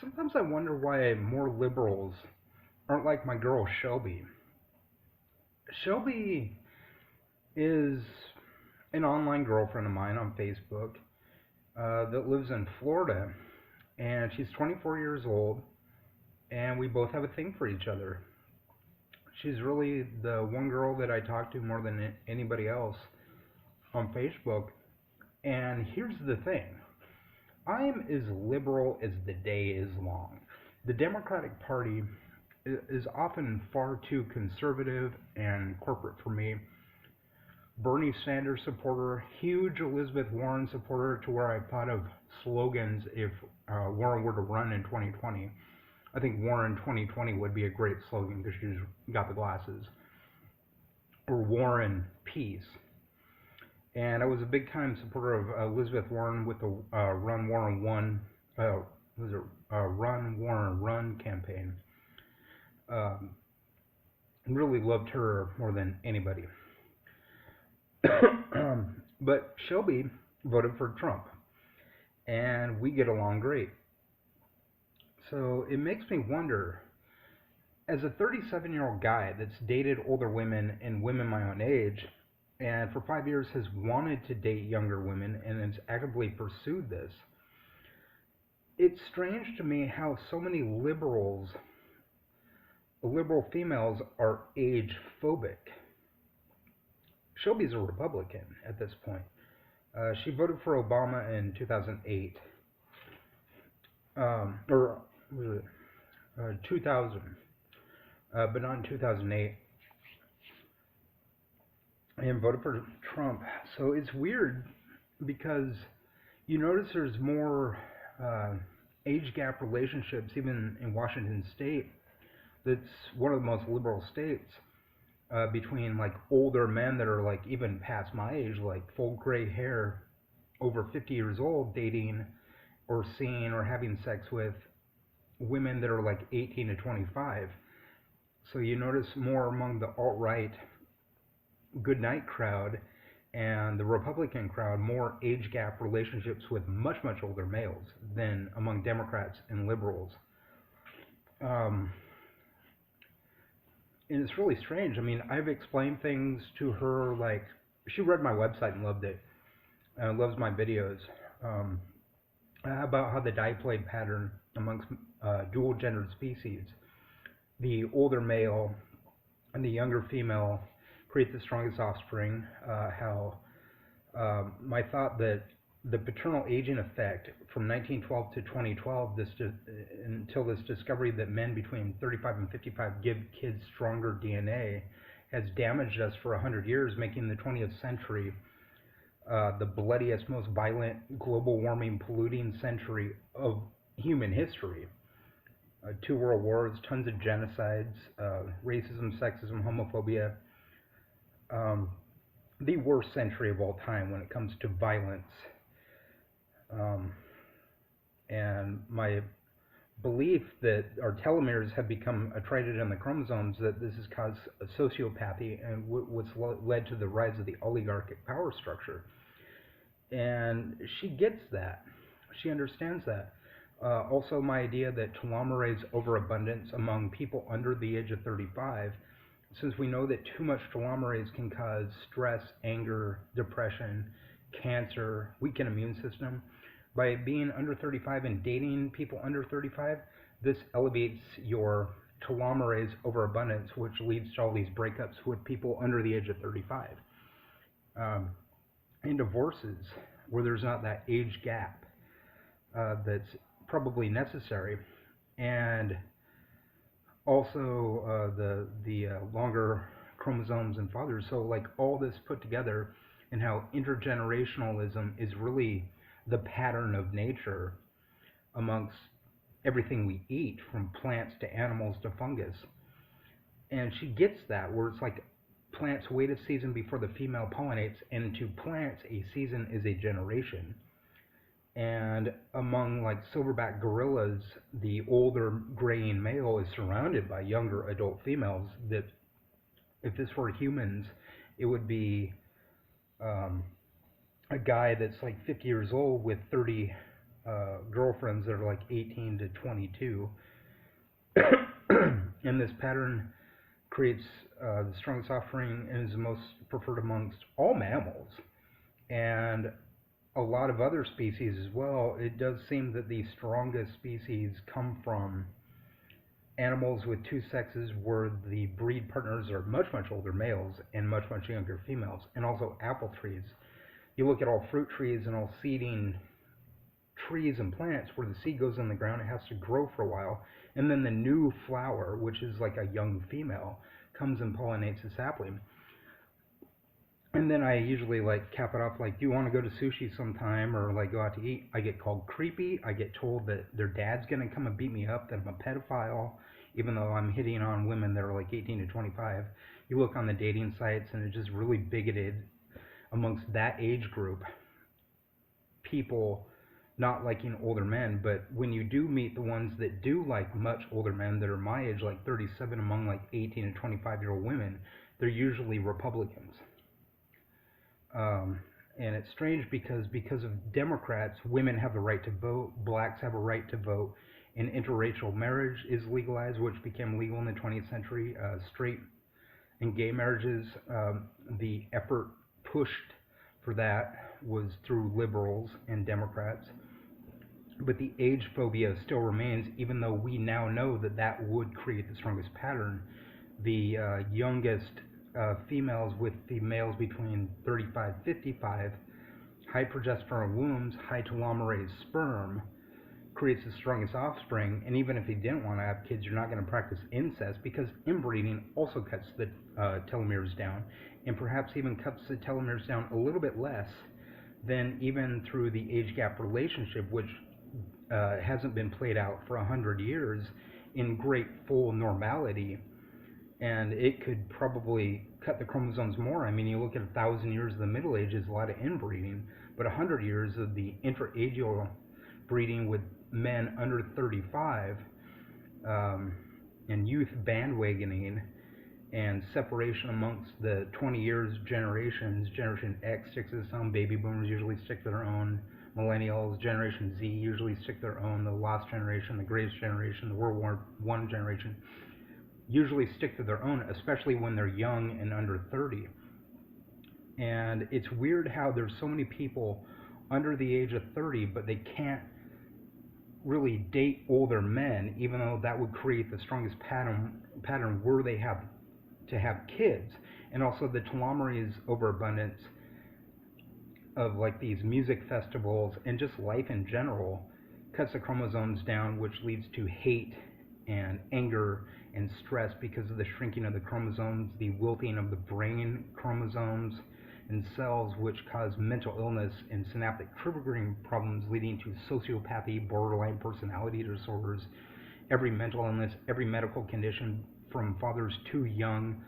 Sometimes I wonder why more liberals aren't like my girl Shelby. Shelby is an online girlfriend of mine on Facebook that lives in Florida, and she's 24 years old, and we both have a thing for each other. She's really the one girl that I talk to more than anybody else on Facebook. And here's the thing, I'm as liberal as the day is long. The Democratic Party is often far too conservative and corporate for me. Bernie Sanders supporter, huge Elizabeth Warren supporter, to where I thought of slogans if Warren were to run in 2020. I think Warren 2020 would be a great slogan because she's got the glasses. Or Warren Peace. And I was a big time supporter of Elizabeth Warren with the Run Warren One, was it Run Warren Run campaign. Really loved her more than anybody. But Shelby voted for Trump, and we get along great. So it makes me wonder, as a 37-year-old guy that's dated older women and women my own age, and for 5 years has wanted to date younger women and has actively pursued this, it's strange to me how so many liberal females are age phobic. Shelby's a Republican at this point. She voted for Obama in 2008. Or was it 2000, but not in 2008. And voted for Trump. So it's weird because you notice there's more age gap relationships even in Washington State. That's one of the most liberal states. Between like older men that are like even past my age, like full gray hair, over 50 years old, dating or seeing or having sex with women that are like 18 to 25. So you notice more among the alt-right goodnight crowd and the Republican crowd, more age gap relationships with much, much older males than among Democrats and liberals. And it's really strange. I mean, I've explained things to her, like, she read my website and loved it, loves my videos, about how the diploid pattern amongst dual-gendered species, the older male and the younger female create the strongest offspring, how my thought that the paternal aging effect from 1912 to 2012, until this discovery that men between 35 and 55 give kids stronger DNA, has damaged us for 100 years, making the 20th century the bloodiest, most violent, global warming, polluting century of human history. 2 world wars, tons of genocides, racism, sexism, homophobia. The worst century of all time when it comes to violence. And my belief that our telomeres have become attrited in the chromosomes, that this has caused a sociopathy and what's led to the rise of the oligarchic power structure. And she gets that. She understands that. Also, my idea that telomerase overabundance among people under the age of 35, since we know that too much telomerase can cause stress, anger, depression, cancer, weaken immune system. By being under 35 and dating people under 35, this elevates your telomerase overabundance, which leads to all these breakups with people under the age of 35. And divorces, where there's not that age gap that's probably necessary. And also the longer chromosomes in fathers. So like all this put together, and how intergenerationalism is really the pattern of nature amongst everything we eat, from plants to animals to fungus. And she gets that, where it's like plants wait a season before the female pollinates, and to plants a season is a generation. And among like silverback gorillas, the older graying male is surrounded by younger adult females that, if this were humans, it would be a guy that's like 50 years old with 30 girlfriends that are like 18 to 22. And this pattern creates the strongest offspring and is the most preferred amongst all mammals and a lot of other species as well. It does seem that the strongest species come from animals with two sexes where the breed partners are much, much older males and much, much younger females, and also apple trees. You look at all fruit trees and all seeding trees and plants where the seed goes in the ground, it has to grow for a while, and then the new flower, which is like a young female, comes and pollinates the sapling. And then I usually like cap it off like, do you want to go to sushi sometime or like go out to eat? I get called creepy. I get told that their dad's gonna come and beat me up, that I'm a pedophile, even though I'm hitting on women that are like 18 to 25. You look on the dating sites and it's just really bigoted amongst that age group. People not liking older men, but when you do meet the ones that do like much older men that are my age, like 37 among like 18 and 25-year-old women, they're usually Republicans. And it's strange because of Democrats, women have the right to vote, blacks have a right to vote, and interracial marriage is legalized, which became legal in the 20th century. Straight and gay marriages, the effort pushed for that was through liberals and Democrats. But the age phobia still remains, even though we now know that that would create the strongest pattern. The youngest females with the males between 35 and 55, high progesterone wombs, high telomerase sperm creates the strongest offspring. And even if you didn't want to have kids, you're not going to practice incest because inbreeding also cuts the telomeres down, and perhaps even cuts the telomeres down a little bit less than even through the age gap relationship, which hasn't been played out for 100 years in great full normality. And it could probably cut the chromosomes more. I mean, you look at 1,000 years of the Middle Ages, a lot of inbreeding, but 100 years of the interageal breeding with men under 35, and youth bandwagoning and separation amongst the 20 years generations. Generation X sticks to its own, baby boomers usually stick to their own, millennials, Generation Z usually stick to their own, the lost generation, the greatest generation, the World War I generation usually stick to their own, especially when they're young and under 30. And it's weird how there's so many people under the age of 30, but they can't really date older men, even though that would create the strongest pattern where they have to have kids. And also the telomerase overabundance of like these music festivals and just life in general cuts the chromosomes down, which leads to hate and anger and stress because of the shrinking of the chromosomes, the wilting of the brain chromosomes and cells, which cause mental illness and synaptic triggering problems, leading to sociopathy, borderline personality disorders, every mental illness, every medical condition, from fathers too young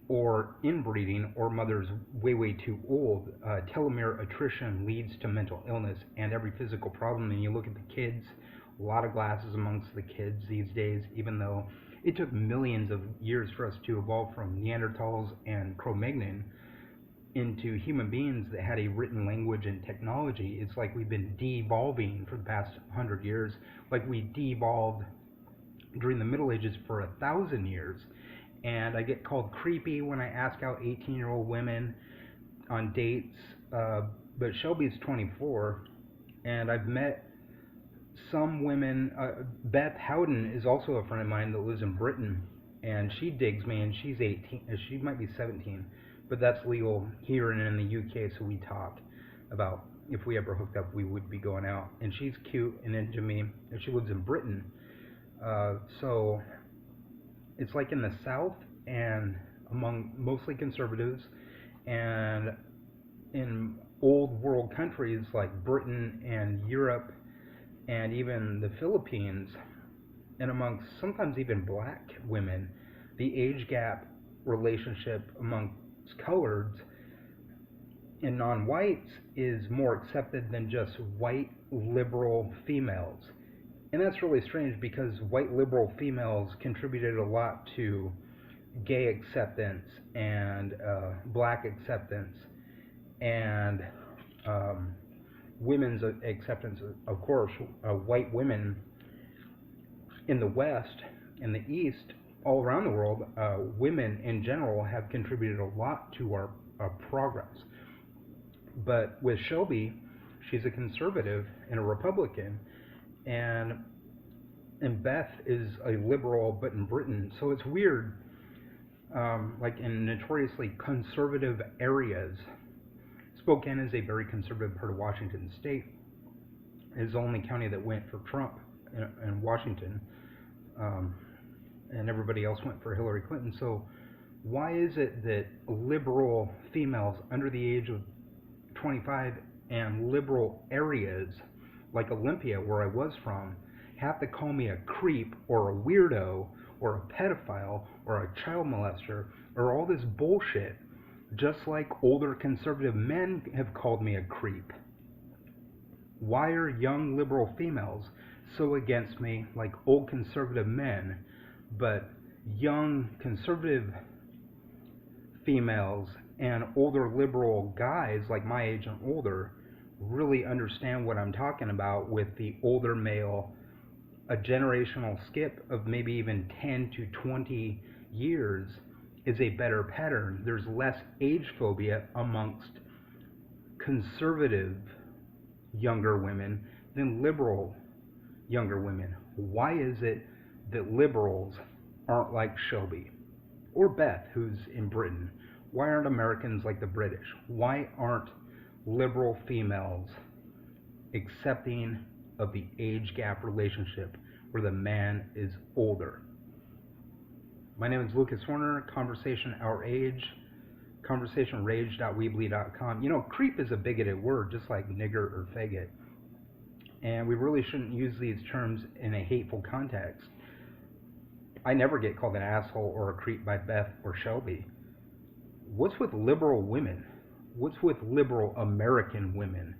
or inbreeding or mothers way, way too old. Telomere attrition leads to mental illness and every physical problem. And you look at the kids, a lot of glasses amongst the kids these days, even though it took millions of years for us to evolve from Neanderthals and Cro-Magnon into human beings that had a written language and technology. It's like we've been de-evolving for the past 100 years, like we de-evolved during the Middle Ages for 1,000 years. And I get called creepy when I ask out 18-year-old women on dates, but Shelby's 24, and I've met some women. Beth Howden is also a friend of mine that lives in Britain, and she digs me, and she's 18, she might be 17, but that's legal here and in the UK, so we talk about if we ever hooked up, we would be going out. And she's cute and into me, and she lives in Britain. So it's like in the South and among mostly conservatives, and in old world countries like Britain and Europe and even the Philippines, and amongst sometimes even black women, the age gap relationship amongst coloreds and non-whites is more accepted than just white liberal females. And that's really strange because white liberal females contributed a lot to gay acceptance and black acceptance and women's acceptance, of course, white women in the West, in the East, all around the world, women in general have contributed a lot to our progress. But with Shelby, she's a conservative and a Republican, and Beth is a liberal, but in Britain. So it's weird, like in notoriously conservative areas. Spokane is a very conservative part of Washington state. It's the only county that went for Trump in Washington, and everybody else went for Hillary Clinton. So why is it that liberal females under the age of 25 and liberal areas like Olympia, where I was from, have to call me a creep or a weirdo or a pedophile or a child molester or all this bullshit, just like older conservative men have called me a creep? Why are young liberal females so against me like old conservative men, but young conservative females and older liberal guys like my age and older really understand what I'm talking about with the older male, a generational skip of maybe even 10 to 20 years is a better pattern. There's less age phobia amongst conservative younger women than liberal younger women. Why is it that liberals aren't like Shelby or Beth, who's in Britain? Why aren't Americans like the British? Why aren't liberal females accepting of the age gap relationship where the man is older? My name is Lucas Horner, Conversation Our Age, conversationrage.weebly.com. You know, creep is a bigoted word, just like nigger or faggot. And we really shouldn't use these terms in a hateful context. I never get called an asshole or a creep by Beth or Shelby. What's with liberal women? What's with liberal American women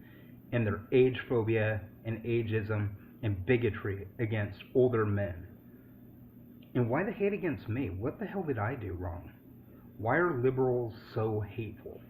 and their age phobia and ageism and bigotry against older men? And why the hate against me? What the hell did I do wrong? Why are liberals so hateful?